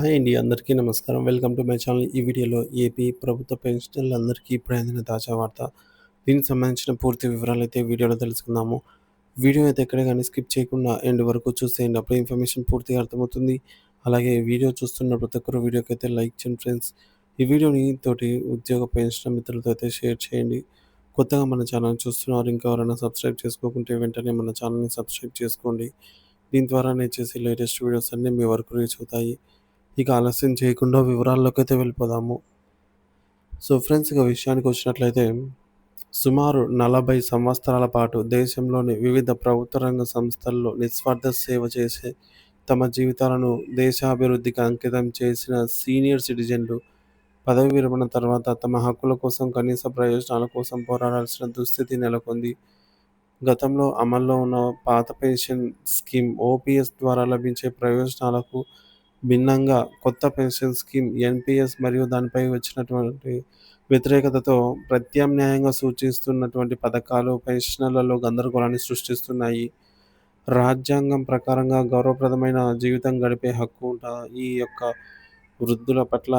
Hi అండి. అందరికీ నమస్కారం. Welcome to my channel. ఈ వీడియోలో ఏపీ ప్రభుత్వ పెన్షనర్లందరికీ ఇప్పుడే అందిన తాజా వార్త. దీనికి సంబంధించిన పూర్తి వివరాలైతే వీడియోలో తెలుసుకుందాము. వీడియో అయితే ఎక్కడ గాని స్కిప్ చేయకుండా ఎండ్ వరకు చూసేయండి. అప్పుడే ఇన్ఫర్మేషన్ పూర్తిగా అర్థమవుతుంది. అలాగే వీడియో చూస్తున్న ప్రతి ఒక్కరు వీడియోకైతే లైక్ చేయండి ఫ్రెండ్స్. ఈ వీడియోని తోటి ఉద్యోగ పెన్షనర్ మిత్రులతో అయితే షేర్ చేయండి. కొత్తగా మన ఛానల్ చూస్తున్నారు. ఇంకా ఎవరైనా సబ్స్క్రైబ్ చేసుకోకుంటే వెంటనే మన ఛానల్‌ని సబ్స్క్రైబ్ చేసుకోండి. దీని ద్వారా నేను చేసే లేటెస్ట్ వీడియోస్ అన్నీ మీ వరకు రీచ్ అవుతాయి. ఇక ఆలస్యం చేయకుండా వివరాల్లోకైతే వెళ్ళిపోదాము. సో ఫ్రెండ్స్, ఇక విషయానికి వచ్చినట్లయితే సుమారు 40 సంవత్సరాల పాటు దేశంలోని వివిధ ప్రభుత్వ రంగ సంస్థల్లో నిస్వార్థ సేవ చేసి తమ జీవితాలను దేశాభివృద్ధికి అంకితం చేసిన సీనియర్ సిటిజన్లు పదవి విరమణ తర్వాత తమ హక్కుల కోసం, కనీస ప్రయోజనాల కోసం పోరాడాల్సిన దుస్థితి నెలకొంది. గతంలో అమల్లో ఉన్న పాత పెన్షన్ స్కీమ్ ఓపీఎస్ ద్వారా లభించే ప్రయోజనాలకు భిన్నంగా కొత్త పెన్షన్ స్కీమ్ ఎన్‌పీఎస్ మరియు దానిపై వచ్చినటువంటి వ్యతిరేకతతో ప్రత్యామ్నాయంగా సూచిస్తున్నటువంటి పథకాలు పెన్షనర్లలో గందరగోళాన్ని సృష్టిస్తున్నాయి. రాజ్యాంగం ప్రకారంగా గౌరవప్రదమైన జీవితం గడిపే హక్కు ఉన్న ఈ యొక్క వృద్ధుల పట్ల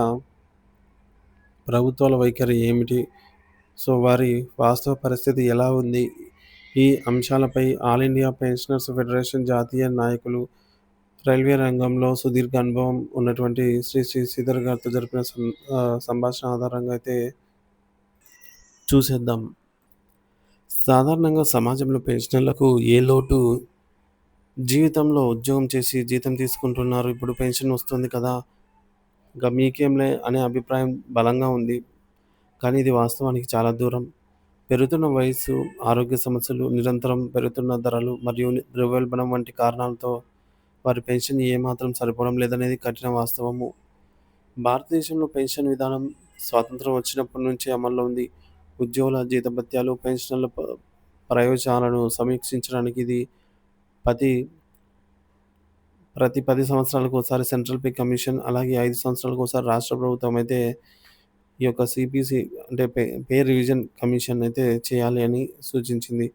ప్రభుత్వాల వైఖరి ఏమిటి? సో, వారి వాస్తవ పరిస్థితి ఎలా ఉంది? ఈ అంశాలపై ఆల్ ఇండియా పెన్షనర్స్ ఫెడరేషన్ జాతీయ నాయకులు, రైల్వే రంగంలో సుదీర్ఘ అనుభవం ఉన్నటువంటి శ్రీ శ్రీధర్ గారితో జరిపిన సంభాషణ ఆధారంగా అయితే చూసేద్దాం. సాధారణంగా సమాజంలో పెన్షనర్లకు ఏ లోటు? జీవితంలో ఉద్యోగం చేసి జీతం తీసుకుంటున్నారు. ఇప్పుడు పెన్షన్ వస్తుంది కదా! ఇక మీకేంలే అనే అభిప్రాయం బలంగా ఉంది. కానీ ఇది వాస్తవానికి చాలా దూరం. పెరుగుతున్న వయస్సు, ఆరోగ్య సమస్యలు, నిరంతరం పెరుగుతున్న ధరలు మరియు ద్రవ్యోల్బణం వంటి కారణాలతో వారి పెన్షన్ ఏమాత్రం సరిపోవడం లేదనేది కఠిన వాస్తవము. భారతదేశంలో పెన్షన్ విధానం స్వాతంత్రం వచ్చినప్పటి నుంచే అమల్లో ఉంది. ఉద్యోగుల జీతభత్యాలు, పెన్షనర్ల ప్రయోజనాలను సమీక్షించడానికి ఇది పతి ప్రతి 10 సంవత్సరాలకు ఒకసారి సెంట్రల్ పే కమిషన్, అలాగే 5 సంవత్సరాలకు ఒకసారి రాష్ట్ర ప్రభుత్వం అయితే ఈ యొక్క సీపీసీ అంటే పే రివిజన్ కమిషన్ అయితే చేయాలి అని సూచించింది.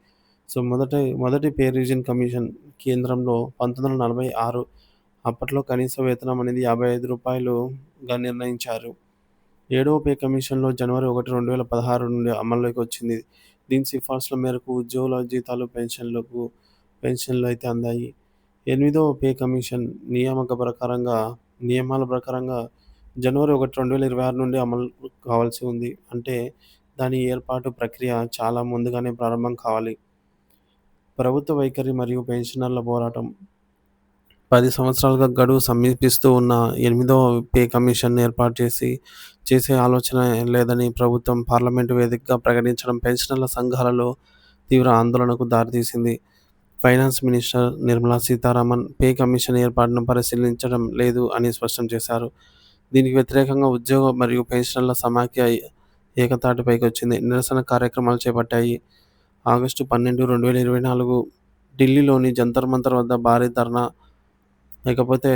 సో, మొదటి పే రివిజన్ కమిషన్ కేంద్రంలో 1946 అప్పట్లో కనీస వేతనం అనేది రూ. 55గా నిర్ణయించారు. ఏడవ పే కమిషన్‌లో జనవరి 1, 2016 నుండి అమల్లోకి వచ్చింది. దీని సిఫార్సుల మేరకు ఉద్యోగుల జీతాలు, పెన్షన్లు అయితే అందాయి. ఎనిమిదవ పే కమిషన్ నియమాల ప్రకారంగా జనవరి 1, 2026 నుండి అమలు కావాల్సి ఉంది. అంటే దాని ఏర్పాటు ప్రక్రియ చాలా ముందుగానే ప్రారంభం కావాలి. ప్రభుత్వ వైఖరి మరియు పెన్షనర్ల పోరాటం. 10 సంవత్సరాలుగా గడువు సమీపిస్తూ ఉన్న ఎనిమిదవ పే కమిషన్ ఏర్పాటు చేసే ఆలోచన లేదని ప్రభుత్వం పార్లమెంటు వేదికగా ప్రకటించడం పెన్షనర్ల సంఘాలలో తీవ్ర ఆందోళనకు దారితీసింది. Finance minister Nirmala Sitharaman pay commission ఏర్పాటును పరిశీలించడం లేదు అని స్పష్టం చేశారు. దీనికి వ్యతిరేకంగా ఉద్యోగ మరియు పెన్షనర్ల సమాఖ్య ఏకతాటిపైకొచ్చింది. నిరసన కార్యక్రమాలు చేపట్టాయి. ఆగస్టు 12, 2024 ఢిల్లీలోని జంతర్ మంతర్ వద్ద భారీ ధర్నా, లేకపోతే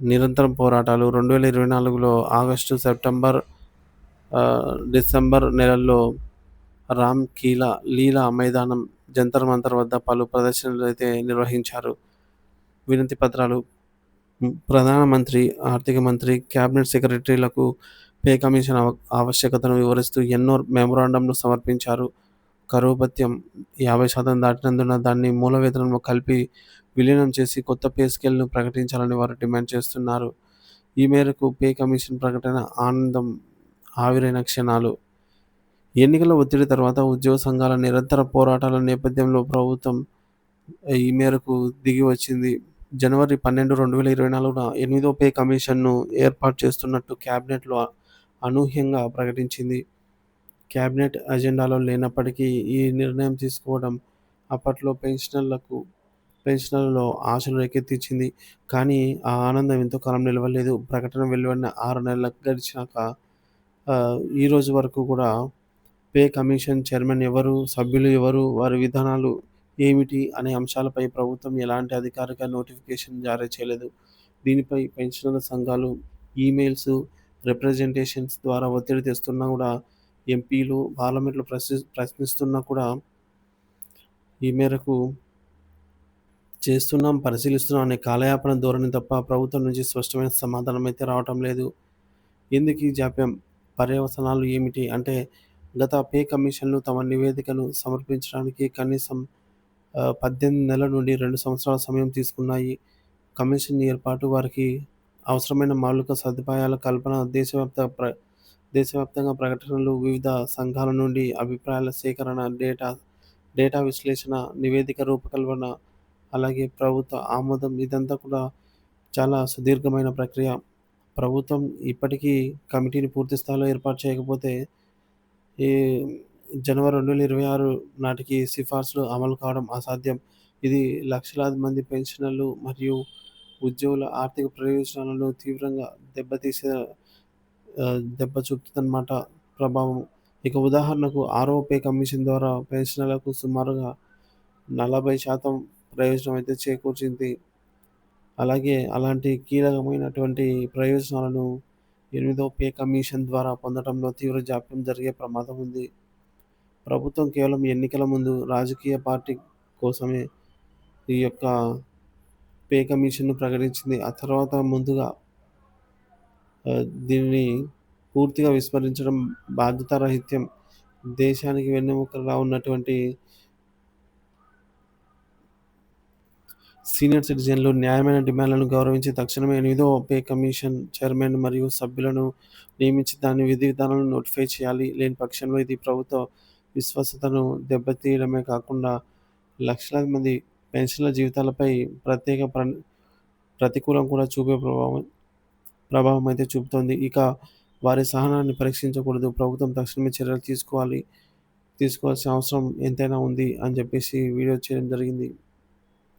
నిరంతరం పోరాటాలు. 2024లో ఆగస్టు, సెప్టెంబర్, డిసెంబర్ నెలల్లో లీలా మైదానం, జంతర్ మంతర్ వద్ద పలు ప్రదర్శనలు అయితే నిర్వహించారు. వినతి పత్రాలు. ప్రధానమంత్రి, ఆర్థిక మంత్రి, క్యాబినెట్ సెక్రటరీలకు పే కమిషన్ ఆవశ్యకతను వివరిస్తూ ఎన్నో మెమోరాండంలు సమర్పించారు. కరువు భత్యం 50% దాటినందున దాన్ని మూల వేతనంలో కలిపి విలీనం చేసి కొత్త పే స్కేల్‌ను ప్రకటించాలని వారు డిమాండ్ చేస్తున్నారు. ఈ మేరకు పే కమిషన్ ప్రకటన ఆనందం ఆవిరైన క్షణాలు. ఎన్నికల ఒత్తిడి తర్వాత ఉద్యోగ సంఘాల నిరంతర పోరాటాల నేపథ్యంలో ప్రభుత్వం ఈ మేరకు దిగి వచ్చింది. జనవరి 12, 2024న ఎనిమిదో పే కమిషన్‌ను ఏర్పాటు చేస్తున్నట్టు క్యాబినెట్‌లో అనూహ్యంగా ప్రకటించింది. క్యాబినెట్ అజెండాలో లేనప్పటికీ ఈ నిర్ణయం తీసుకోవడం అప్పట్లో పెన్షనర్లలో ఆశలు రేకెత్తించింది. కానీ ఆ ఆనందం ఎంతో కాలం నిలవలేదు. ప్రకటన వెలువడిన 6 నెలలు గడిచాక ఈ రోజు వరకు కూడా పే కమిషన్ చైర్మన్ ఎవరు? సభ్యులు ఎవరు? వారి విధానాలు ఏమిటి? అనే అంశాలపై ప్రభుత్వం ఎలాంటి అధికారిక నోటిఫికేషన్ జారీ చేయలేదు. దీనిపై పెన్షనర్ల సంఘాలు ఈమెయిల్స్, రిప్రజెంటేషన్స్ ద్వారా ఒత్తిడి తెస్తున్నా కూడా ఎంపీలు పార్లమెంట్‌లో ప్రశ్నిస్తున్నా కూడా ఈ మేరకు చేస్తున్నాం, పరిశీలిస్తున్నాం అనే కాలయాపన ధోరణి తప్ప ప్రభుత్వం నుంచి స్పష్టమైన సమాధానం అయితే రావటం లేదు. ఎందుకు ఈ జాప్యం? పర్యవసానాలు ఏమిటి? అంటే గత పే కమిషన్‌లు తమ నివేదికను సమర్పించడానికి కనీసం 18 నెలల నుండి 2 సంవత్సరాల సమయం తీసుకున్నాయి. కమిషన్ ఏర్పాటు, వారికి అవసరమైన మౌలిక సదుపాయాల కల్పన, దేశవ్యాప్తంగా ప్రకటనలు, వివిధ సంఘాల నుండి అభిప్రాయాల సేకరణ, డేటా విశ్లేషణ, నివేదిక రూపకల్పన, అలాగే ప్రభుత్వ ఆమోదం, ఇదంతా కూడా చాలా సుదీర్ఘమైన ప్రక్రియ. ప్రభుత్వం ఇప్పటికీ కమిటీని పూర్తి స్థాయిలో ఏర్పాటు చేయకపోతే ఈ జనవరి 2026 నాటికి సిఫార్సులు అమలు కావడం అసాధ్యం. ఇది లక్షలాది మంది పెన్షనర్లు మరియు ఉద్యోగుల ఆర్థిక ప్రయోజనాలను తీవ్రంగా దెబ్బ చూపుతుందన్నమాట ప్రభావం. ఇక ఉదాహరణకు ఆరో పే కమిషన్ ద్వారా పెన్షనర్లకు సుమారుగా 40% ప్రయోజనం అయితే చేకూర్చింది. అలాగే అలాంటి కీలకమైనటువంటి ప్రయోజనాలను ఎనిమిదో పే కమిషన్ ద్వారా పొందడంలో తీవ్ర జాప్యం జరిగే ప్రమాదం ఉంది. ప్రభుత్వం కేవలం ఎన్నికల ముందు రాజకీయ పార్టీ కోసమే ఈ యొక్క పే కమిషన్‌ను ప్రకటించింది. ఆ తర్వాత ముందుగా దీనిని పూర్తిగా విస్మరించడం బాధ్యతారాహిత్యం. దేశానికి వెన్నెముకలా ఉన్నటువంటి సీనియర్ సిటిజన్లు న్యాయమైన డిమాండ్లను గౌరవించి తక్షణమే ఎనిమిదో పే కమిషన్ చైర్మన్ మరియు సభ్యులను నియమించి దాని విధి విధానాలను నోటిఫై చేయాలి. లేని పక్షంలో ఇది ప్రభుత్వ విశ్వాస్యతను దెబ్బతీయడమే కాకుండా లక్షలాది మంది పెన్షనర్ల జీవితాలపై ప్రతికూలం కూడా చూపే ప్రభావం అయితే చూపుతోంది. ఇక వారి సహనాన్ని పరీక్షించకూడదు. ప్రభుత్వం తక్షణమే చర్యలు తీసుకోవాల్సిన అవసరం ఎంతైనా ఉంది అని చెప్పేసి వీడియో చేయడం జరిగింది.